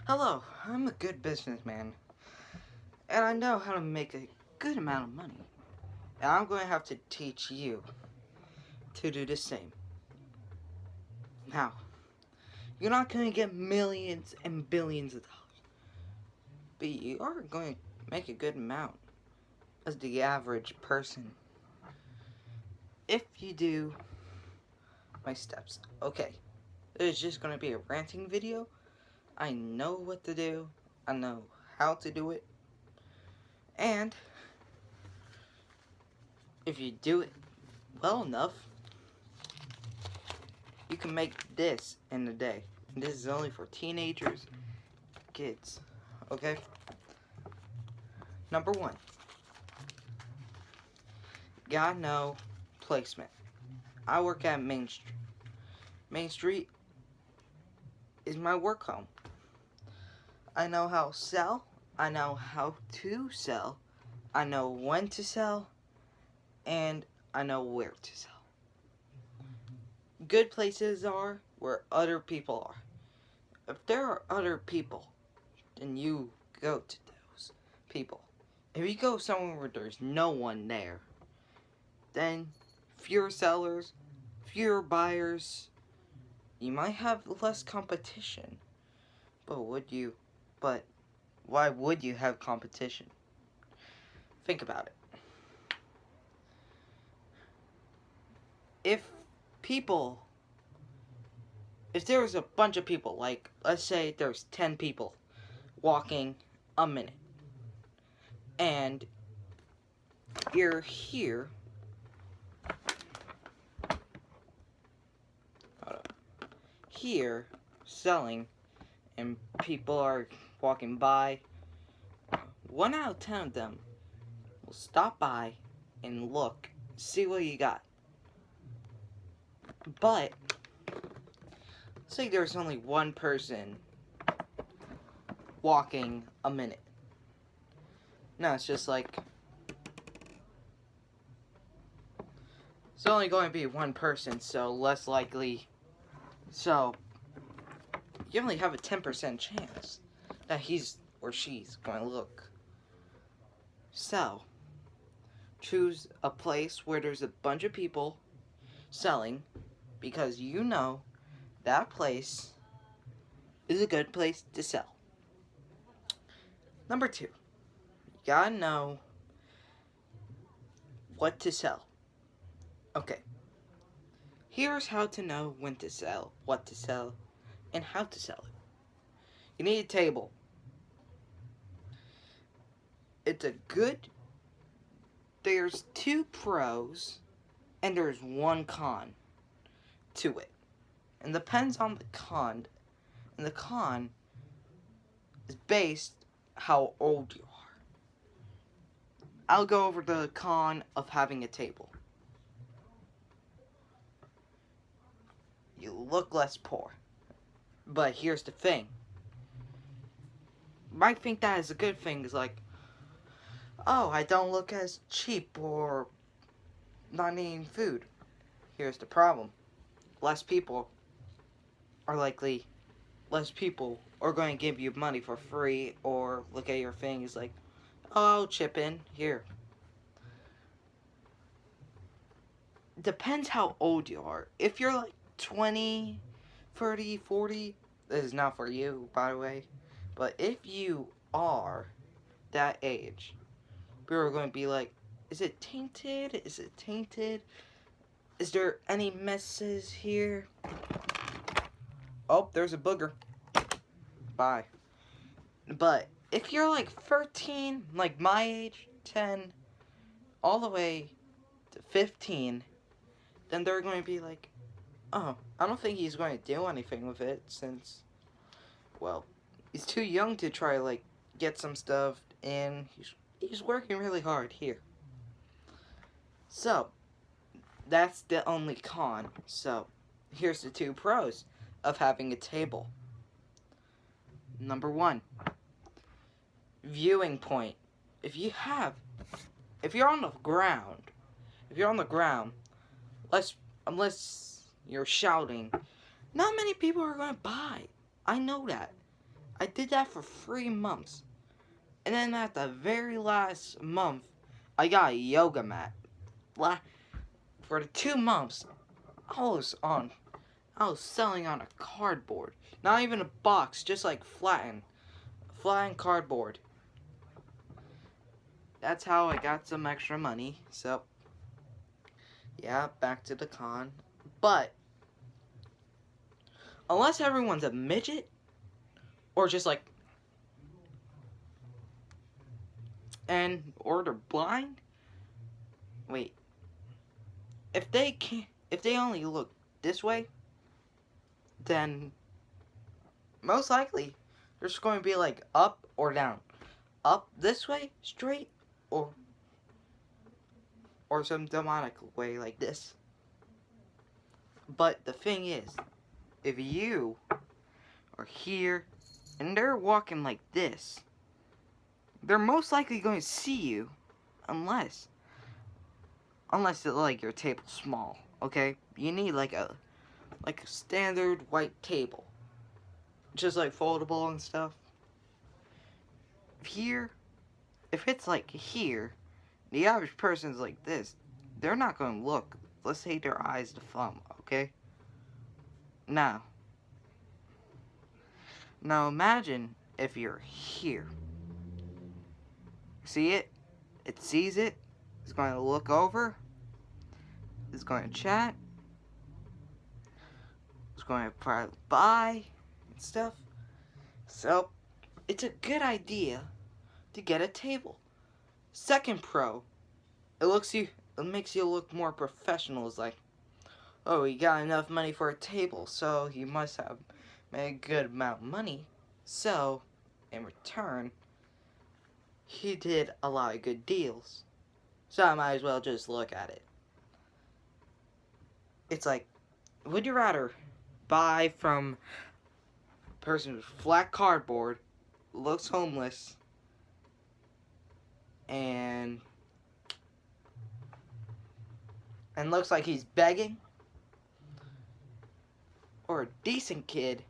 Hello, I'm a good businessman, and I know how to make a good amount of money. And I'm going to have to teach you to do the same. Now, you're not going to get millions and billions of dollars, but you are going to make a good amount as the average person if you do my steps. Okay, this is just going to be a ranting video. I know what to do, I know how to do it, and if you do it well enough, you can make this in a day. This is only for teenagers, kids. Okay? Number one, gotta know placement. I work at Main Street. Main Street is my work home. I know how to sell. I know how to sell. I know when to sell. And I know where to sell. Good places are where other people are. If there are other people, then you go to those people. If you go somewhere where there's no one there, then fewer sellers, fewer buyers, you might have less competition. But why would you have competition? Think about it. If people, if there was a bunch of people, like let's say there's 10 people walking a minute, and you're here selling, and people are walking by, 1 out of 10 of them will stop by and look, see what you got. But say there's only one person walking a minute. No, it's just like, it's only going to be one person, so less likely. So you only have a 10% chance that he's or she's going to look. So choose a place where there's a bunch of people selling, because you know that place is a good place to sell. Number two, you gotta know what to sell. Okay, here's how to know when to sell, what to sell, and how to sell it. You need a table. It's a good, there's two pros and there's one con to it. And depends on the con. And the con is based how old you are. I'll go over the con of having a table. You look less poor. But here's the thing. You might think that is a good thing. It's like, oh, I don't look as cheap or not needing food. Here's the problem. Less people are going to give you money for free, or look at your things like, oh, chip in, here. Depends how old you are. If you're like 20, 30, 40, this is not for you, by the way. But if you are that age, people are going to be like, is it tainted? Is it tainted? Is there any messes here? Oh, there's a booger. Bye. But if you're like 13, like my age, 10, all the way to 15, then they're going to be like, oh, I don't think he's going to do anything with it, since, well, he's too young to try, like, get some stuff in. He's working really hard here. So, that's the only con. So, here's the two pros of having a table. Number one, viewing point. If you're on the ground, unless you're shouting, not many people are going to buy. I know that. I did that for 3 months. And then at the very last month, I got a yoga mat. For the 2 months, I was selling on a cardboard. Not even a box, just like flattened cardboard. That's how I got some extra money. So, yeah, back to the con. But, unless everyone's a midget, or just like, or they're blind. Wait. If they only look this way, then most likely they're just going to be like up or down. Up this way, straight, or some demonic way like this. But the thing is, if you are here and they're walking like this, they're most likely going to see you unless like your table's small, okay? You need like a standard white table. Just like foldable and stuff. Here, if it's like here, the average person's like this, they're not going to look. Let's say their eyes to thumb, okay? Now imagine if you're here. See it? It sees it. It's going to look over. It's going to chat. It's going to probably buy and stuff. So, it's a good idea to get a table. Second pro, it makes you look more professional. It's like, oh, he got enough money for a table, so he must have made a good amount of money. So, in return, he did a lot of good deals. So I might as well just look at it. It's like, would you rather buy from a person with flat cardboard, looks homeless, and looks like he's begging, or a decent kid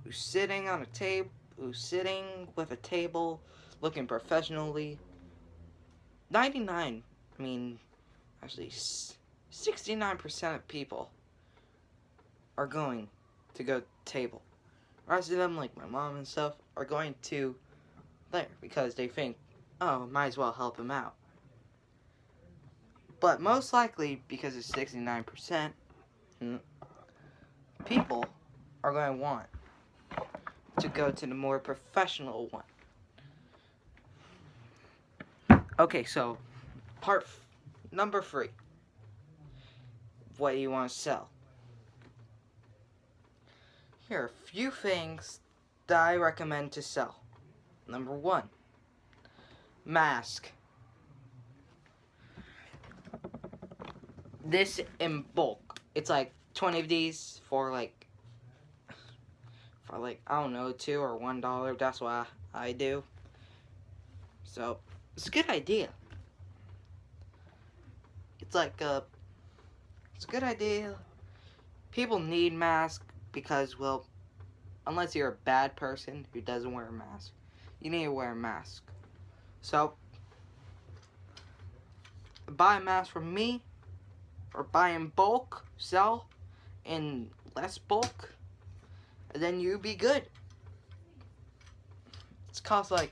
who's sitting with a table, looking professionally? 69% of people are going to go table. The rest of them, like my mom and stuff, are going to there because they think, oh, might as well help him out. But most likely, because it's 69%, people are going to want to go to the more professional one. Okay, so number 3. What do you want to sell? Here are a few things that I recommend to sell. Number 1, mask. This in bulk. It's like 20 of these for like I don't know, $2 or $1. That's what I do. So it's a good idea. It's a good idea. People need masks because, well, unless you're a bad person who doesn't wear a mask, you need to wear a mask. So, buy a mask from me, or buy in bulk, sell in less bulk, and then you'll be good. It's probably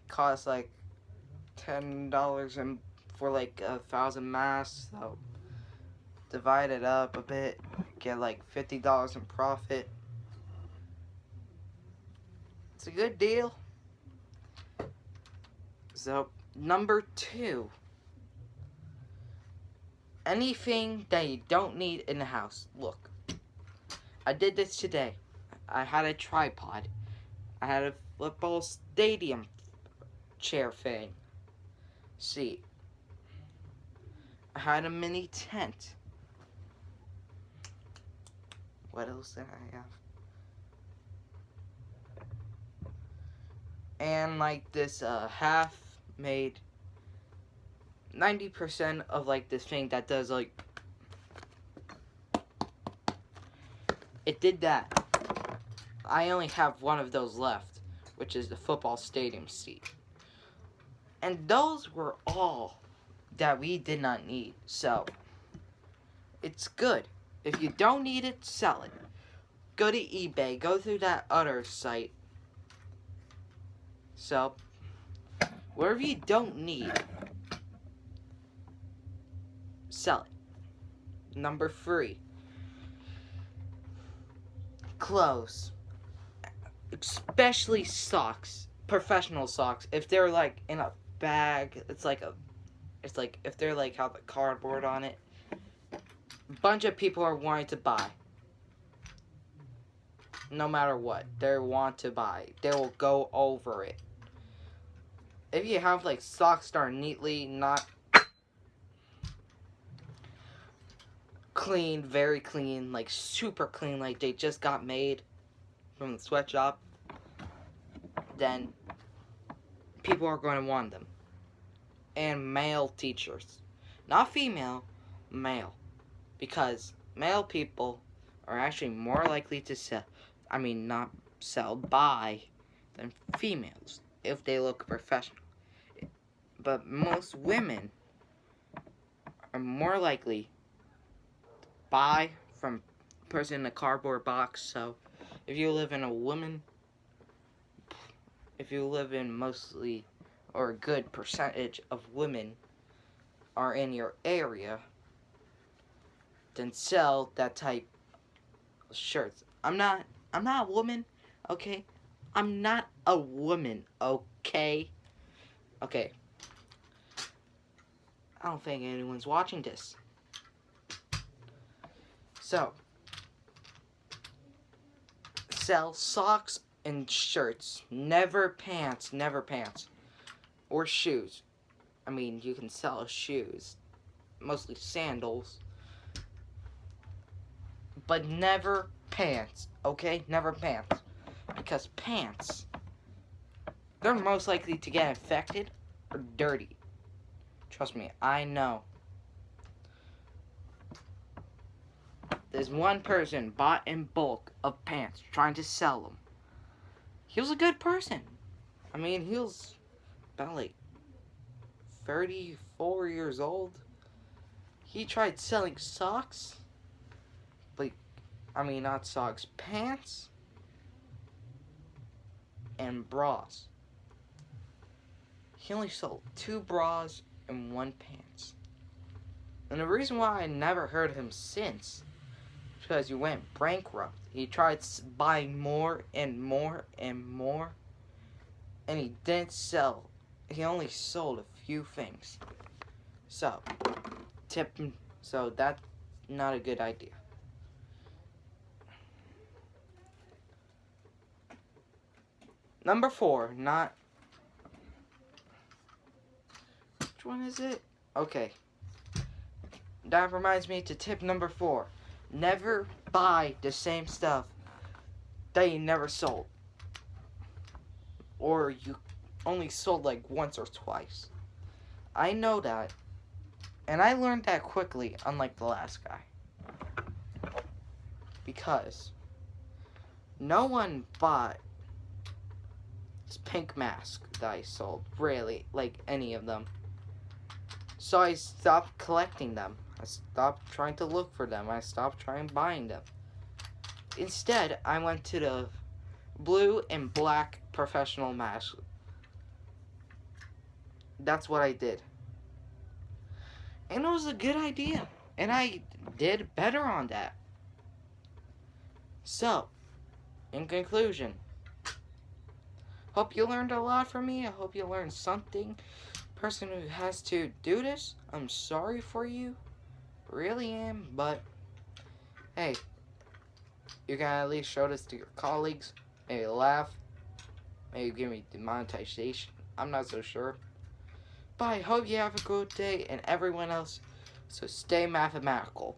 cost like $10 for like 1,000 masks. So divide it up a bit, get like $50 in profit. It's a good deal. So number 2, anything that you don't need in the house. Look, I did this today. I had a tripod. I had a football stadium chair thing. Seat. I had a mini tent. What else did I have? And like this half made 90% of like this thing that does like, it did that. I only have one of those left, which is the football stadium seat. And those were all that we did not need. So, it's good. If you don't need it, sell it. Go to eBay. Go through that other site. So, wherever you don't need, sell it. Number 3. Clothes. Especially socks. Professional socks. If they're like in a bag, it's like if they're like have a cardboard on it. A bunch of people are wanting to buy. No matter what, they want to buy. They will go over it. If you have like socks that are neatly not clean, very clean, like super clean, like they just got made from the sweatshop, then people are going to want them. And male teachers. Not female, male. Because male people are actually more likely to sell, not sell, buy, than females if they look professional. But most women are more likely to buy from a person in a cardboard box. So if you live in mostly, or a good percentage of women are in your area, then sell that type of shirts. I'm not a woman, okay? I'm not a woman, okay? Okay. I don't think anyone's watching this. So, sell socks and shirts. Never pants. Or shoes. You can sell shoes. Mostly sandals. But never pants, okay? Never pants. Because pants, they're most likely to get infected or dirty. Trust me, I know. There's one person bought in bulk of pants trying to sell them. He was a good person. He was about like 34 years old. He tried selling socks. Not socks, pants and bras. He only sold 2 bras and 1 pants. And the reason why I never heard of him since is because he went bankrupt. He tried buying more and more and more, and he didn't sell. He only sold a few things. So, that's not a good idea. Number 4, not... Which one is it? Okay. That reminds me to tip number 4. Never buy the same stuff that you never sold. Or you only sold like once or twice. I know that. And I learned that quickly, unlike the last guy. Because no one bought this pink mask that I sold. Really, like any of them. So I stopped collecting them. I stopped trying to look for them. I stopped trying buying them. Instead, I went to the blue and black professional mask. That's what I did. And it was a good idea. And I did better on that. So, in conclusion, hope you learned a lot from me. I hope you learned something. Person who has to do this, I'm sorry for you. Really am. But, hey, you can at least show this to your colleagues. Maybe laugh. Maybe give me demonetization. I'm not so sure. But I hope you have a good day and everyone else. So stay mathematical.